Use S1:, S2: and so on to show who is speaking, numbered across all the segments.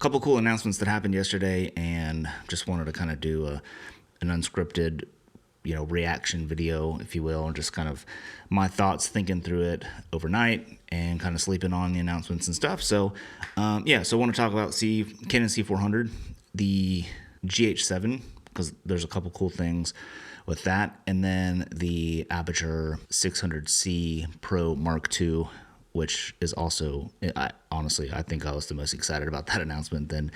S1: couple cool announcements that happened yesterday, and just wanted to kind of do an unscripted, reaction video, if you will, and just kind of my thoughts thinking through it overnight and kind of sleeping on the announcements and stuff. So, so I want to talk about Canon C400, the GH7, because there's a couple cool things with that, and then the Aputure 600c Pro Mark II, which is also, I think I was the most excited about that announcement than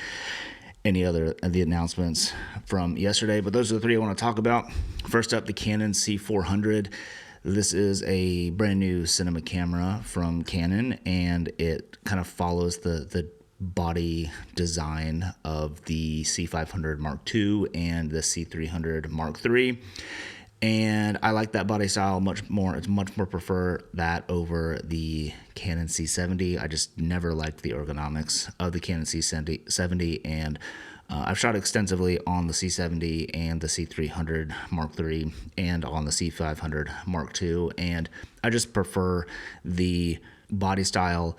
S1: any other of the announcements from yesterday. But those are the three I want to talk about. First up, the Canon C400. This is a brand new cinema camera from Canon, and it kind of follows the body design of the C500 Mark II and the C300 Mark III. And I like that body style much more. It's much more prefer that over the Canon C70. I just never liked the ergonomics of the Canon C70, and I've shot extensively on the C70 and the C300 Mark III and on the C500 Mark II, and I just prefer the body style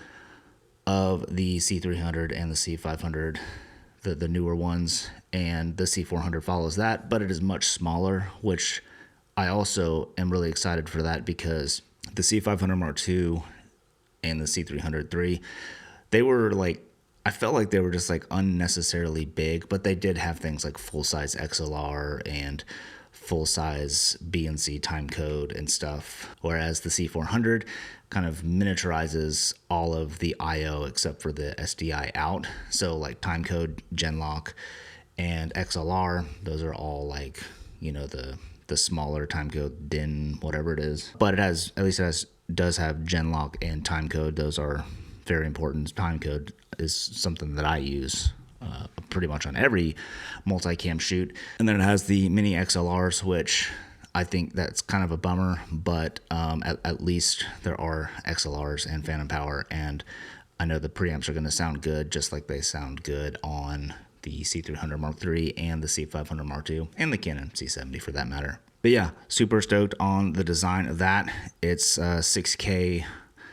S1: of the C300 and the C500, the newer ones, and the C400 follows that, but it is much smaller, which I also am really excited for that, because the C500 Mark II and the C300 III, they were I felt like they were just unnecessarily big, but they did have things like full-size XLR and full-size BNC timecode and stuff, whereas the C400 kind of miniaturizes all of the I/O except for the SDI out. So timecode, Genlock, and XLR, those are all the smaller timecode, DIN, whatever it is. But does have Genlock and timecode. Those are very important. Timecode is something that I use pretty much on every multicam shoot. And then it has the mini XLRs, which I think that's kind of a bummer, but at least there are XLRs and phantom power, and I know the preamps are going to sound good, just like they sound good on the C300 Mark III and the C500 Mark II, and the Canon C70 for that matter. But yeah, super stoked on the design of that. It's 6K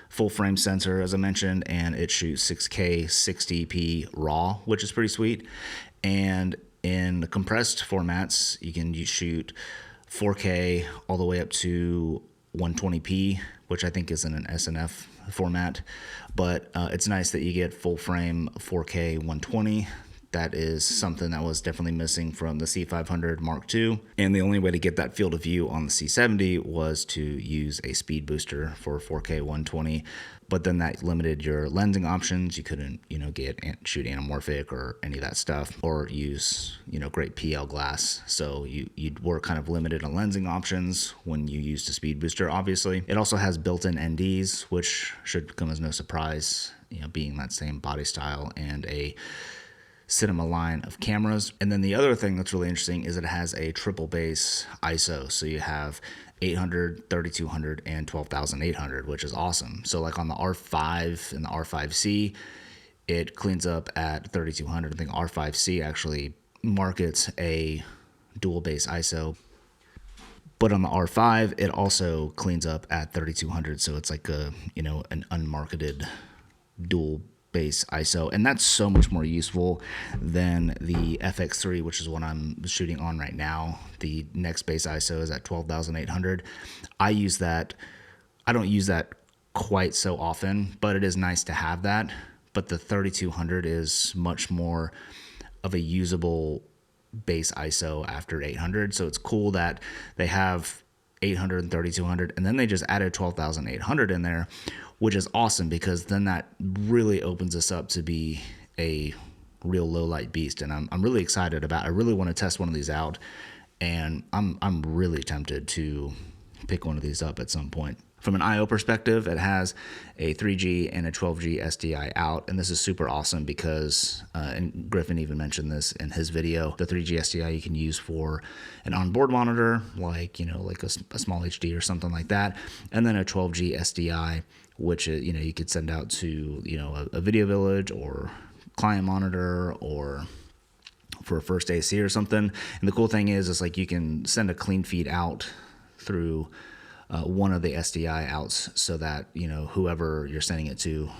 S1: full frame sensor, as I mentioned, and it shoots 6K 60p RAW, which is pretty sweet. And in the compressed formats, you can shoot 4K all the way up to 120p, which I think is in an SNF format. But it's nice that you get full frame 4K 120. That is something that was definitely missing from the C500 Mark II. And the only way to get that field of view on the C70 was to use a speed booster for 4K 120. But then that limited your lensing options. You couldn't, shoot anamorphic or any of that stuff, or use, great PL glass. So you were kind of limited on lensing options when you used a speed booster, obviously. It also has built-in NDs, which should come as no surprise, being that same body style and a cinema line of cameras. And then the other thing that's really interesting is it has a triple base ISO. So you have 800, 3200, and 12800, which is awesome. So on the R5 and the R5C, it cleans up at 3200. I think R5C actually markets a dual base ISO. But on the R5, it also cleans up at 3200. So it's an unmarketed dual base ISO, and that's so much more useful than the FX3, which is what I'm shooting on right now. The next base ISO is at 12,800. I use that. I don't use that quite so often, but it is nice to have that. But the 3200 is much more of a usable base ISO after 800, so it's cool that they have 800 and 3200, and then they just added 12,800 in there, which is awesome, because then that really opens us up to be a real low light beast. And I'm really excited about it. I really want to test one of these out, and I'm really tempted to pick one of these up at some point. From an I/O perspective, it has a 3G and a 12G SDI out, and this is super awesome because, and Griffin even mentioned this in his video, the 3G SDI you can use for an onboard monitor, like a small HD or something like that, and then a 12G SDI, which you could send out to a video village or client monitor, or for a first AC or something. And the cool thing is you can send a clean feed out through one of the SDI outs, so that whoever you're sending it to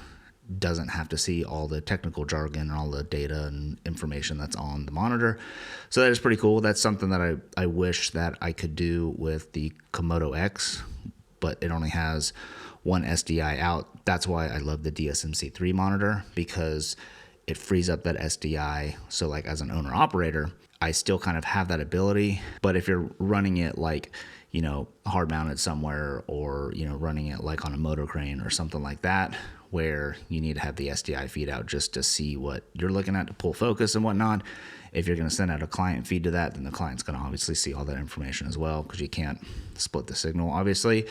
S1: doesn't have to see all the technical jargon and all the data and information that's on the monitor. So that is pretty cool. That's something that I wish that I could do with the Komodo X, but it only has one SDI out. That's why I love the DSM-C3 monitor, because it frees up that SDI. So like as an owner operator, I still kind of have that ability. But if you're running it like, hard mounted somewhere, or, running it like on a motor crane or something like that, where you need to have the SDI feed out just to see what you're looking at to pull focus and whatnot. If you're going to send out a client feed to that, then the client's going to obviously see all that information as well, because you can't split the signal, obviously.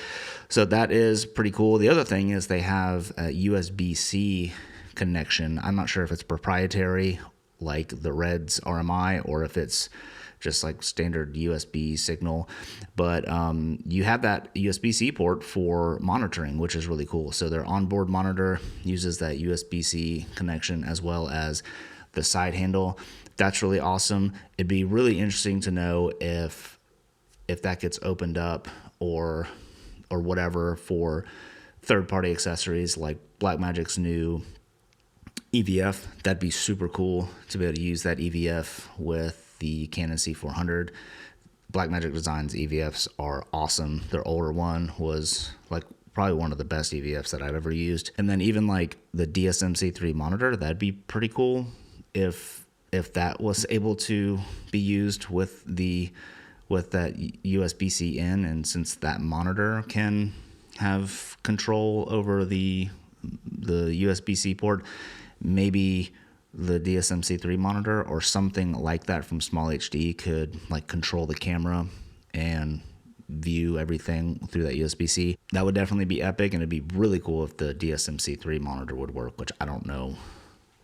S1: So that is pretty cool. The other thing is they have a USB-C connection. I'm not sure if it's proprietary like the Red's RMI, or if it's just like standard USB signal, but you have that USB-C port for monitoring, which is really cool. So their onboard monitor uses that USB-C connection as well as the side handle. That's really awesome. It'd be really interesting to know if that gets opened up or whatever for third-party accessories like Blackmagic's new EVF. That'd be super cool to be able to use that EVF with the Canon C400. Blackmagic Design's EVFs are awesome. Their older one was like probably one of the best EVFs that I've ever used. And then even like the DSM-C3 monitor, that'd be pretty cool if that was able to be used with that USB-C in. And since that monitor can have control over the USB-C port, maybe the DSM-C3 monitor or something like that from Small HD could like control the camera and view everything through that USB-C. That would definitely be epic, and it'd be really cool if the DSM-C3 monitor would work, which I don't know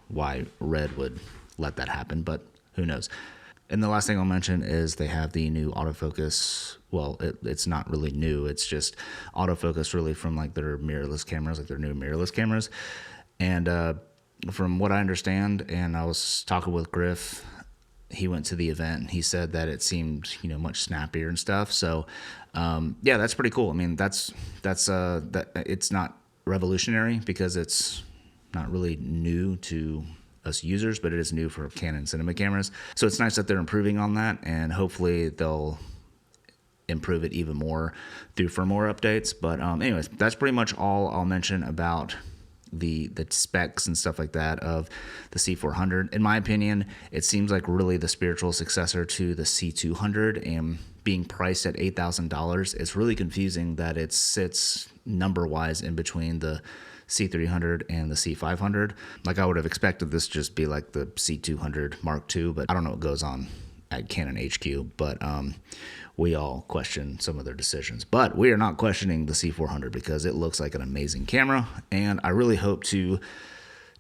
S1: why Red would let that happen, but who knows. And the last thing I'll mention is they have the new autofocus. Well, it's not really new. It's just autofocus really from like their mirrorless cameras, like their new mirrorless cameras. And from what I understand, and I was talking with Griff, he went to the event and he said that it seemed, much snappier and stuff. So, yeah, that's pretty cool. I mean, that it's not revolutionary because it's not really new to us users, but it is new for Canon cinema cameras. So it's nice that they're improving on that, and hopefully they'll improve it even more through firmware updates. But anyways, that's pretty much all I'll mention about the specs and stuff like that of the C400. In my opinion, it seems like really the spiritual successor to the C200, and being priced at $8,000, it's really confusing that it sits number-wise in between the C300 and the C500. Like I would have expected this just be like the C200 Mark II, but I don't know what goes on at Canon HQ, but we all question some of their decisions. But we are not questioning the C400 because it looks like an amazing camera, and I really hope to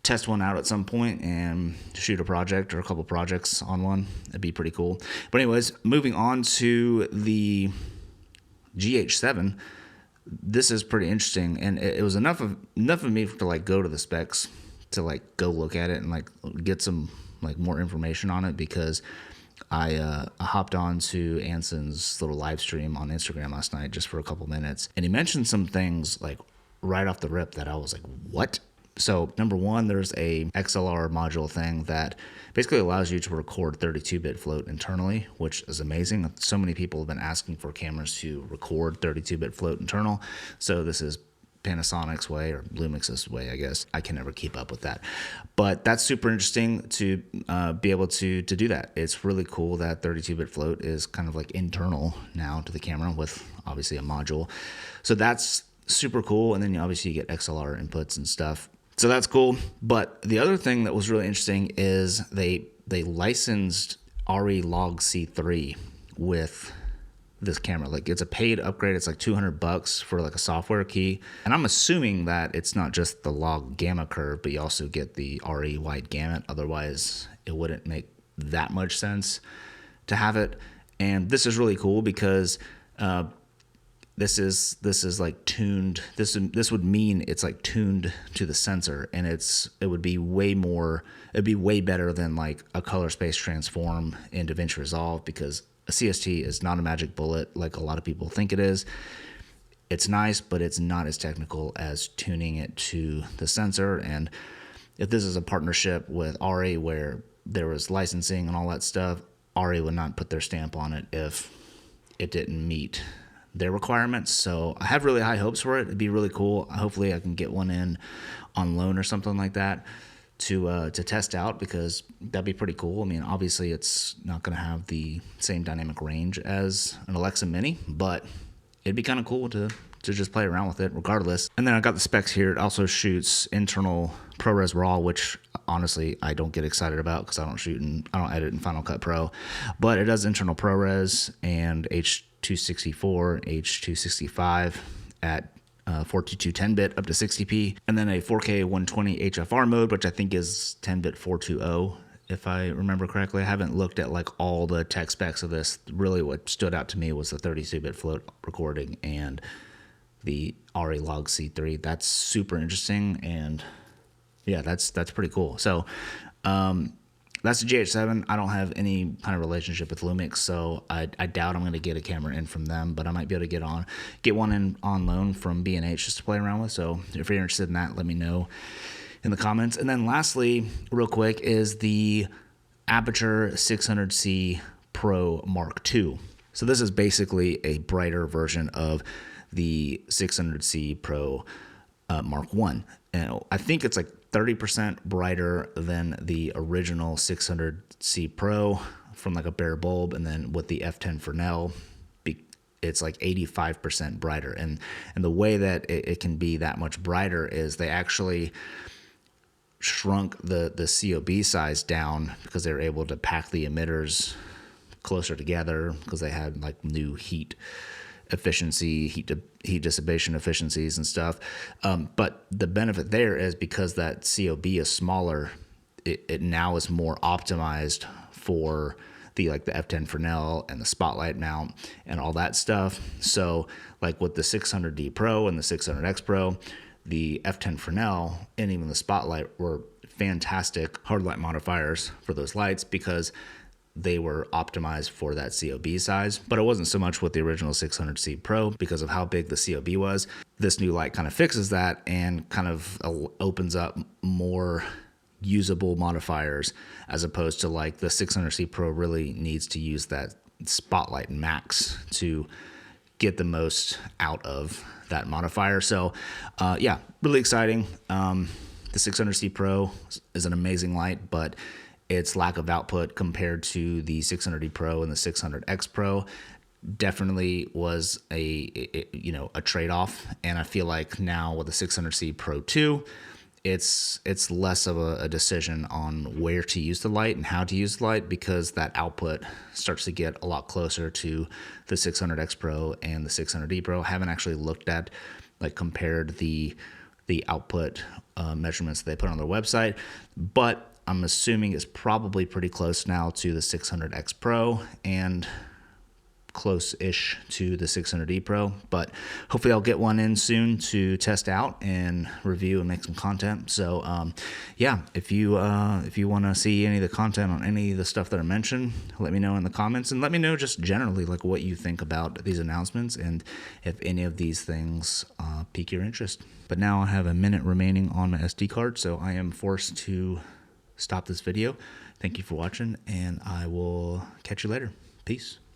S1: test one out at some point and shoot a project or a couple projects on one. That'd be pretty cool. But anyways, moving on to the GH7. This is pretty interesting, and it was enough of me to like go to the specs to like go look at it and like get some like more information on it, because I hopped on to Anson's little live stream on Instagram last night just for a couple minutes, and he mentioned some things like right off the rip that I was like, what? So number one, there's a XLR module thing that basically allows you to record 32-bit float internally, which is amazing. So many people have been asking for cameras to record 32-bit float internal. So this is Panasonic's way, or Lumix's way, I guess. I can never keep up with that. But that's super interesting to be able to do that. It's really cool that 32-bit float is kind of like internal now to the camera with obviously a module. So that's super cool. And then obviously you get XLR inputs and stuff. So that's cool. But the other thing that was really interesting is they licensed RE Log C3 with this camera. Like it's a paid upgrade. It's like $200 for like a software key. And I'm assuming that it's not just the log gamma curve, but you also get the RE wide gamut. Otherwise it wouldn't make that much sense to have it. And this is really cool because this is like tuned. This would mean it's like tuned to the sensor, and it'd be way better than like a color space transform in DaVinci Resolve, because a CST is not a magic bullet like a lot of people think it is. it's nice, but it's not as technical as tuning it to the sensor. And if this is a partnership with ARRI where there was licensing and all that stuff, ARRI would not put their stamp on it if it didn't meet their requirements. So I have really high hopes for it. It'd be really cool. Hopefully I can get one in on loan or something like that to test out, because that'd be pretty cool. I mean, obviously it's not going to have the same dynamic range as an Alexa Mini, but it'd be kind of cool to just play around with it regardless. And then I got the specs here. It also shoots internal ProRes RAW, which honestly I don't get excited about because I don't edit in Final Cut Pro, but it does internal ProRes and H.264, H.265 at 422 10-bit up to 60p, and then a 4K 120 HFR mode, which I think is 10-bit 420, if I remember correctly. I haven't looked at like all the tech specs of this. Really what stood out to me was the 32-bit float recording and the ARRI Log C3. That's super interesting, and yeah, that's pretty cool. So that's the GH7. I don't have any kind of relationship with Lumix, so I doubt I'm going to get a camera in from them, but I might be able to get one in on loan from B&H just to play around with. So if you're interested in that, let me know in the comments. And then lastly, real quick, is the Aputure 600c Pro Mark II. So this is basically a brighter version of the 600c Pro Mark I. And I think it's like 30% brighter than the original 600C Pro from like a bare bulb, and then with the F10 Fresnel, it's like 85% brighter. And the way that it can be that much brighter is they actually shrunk the COB size down because they were able to pack the emitters closer together because they had like new heat efficiency, heat dissipation efficiencies and stuff. But the benefit there is because that COB is smaller, it now is more optimized for the F10 Fresnel and the spotlight mount and all that stuff. So like with the 600D Pro and the 600X Pro, the F10 Fresnel and even the spotlight were fantastic hard light modifiers for those lights because they were optimized for that COB size. But it wasn't so much with the original 600C Pro because of how big the COB was. This new light kind of fixes that and kind of opens up more usable modifiers, as opposed to like the 600C Pro really needs to use that spotlight max to get the most out of that modifier. So yeah, really exciting. The 600C Pro is an amazing light, but its lack of output compared to the 600D Pro and the 600X Pro definitely was a trade-off. And I feel like now with the 600C Pro 2, it's less of a decision on where to use the light and how to use the light, because that output starts to get a lot closer to the 600X Pro and the 600D Pro. I haven't actually looked at, compared the output measurements that they put on their website, but I'm assuming it's probably pretty close now to the 600X Pro and close-ish to the 600D Pro. But hopefully I'll get one in soon to test out and review and make some content. So yeah, if you want to see any of the content on any of the stuff that I mentioned, let me know in the comments, and let me know just generally what you think about these announcements and if any of these things pique your interest. But now I have a minute remaining on my SD card, so I am forced to stop this video. Thank you for watching, and I will catch you later. Peace.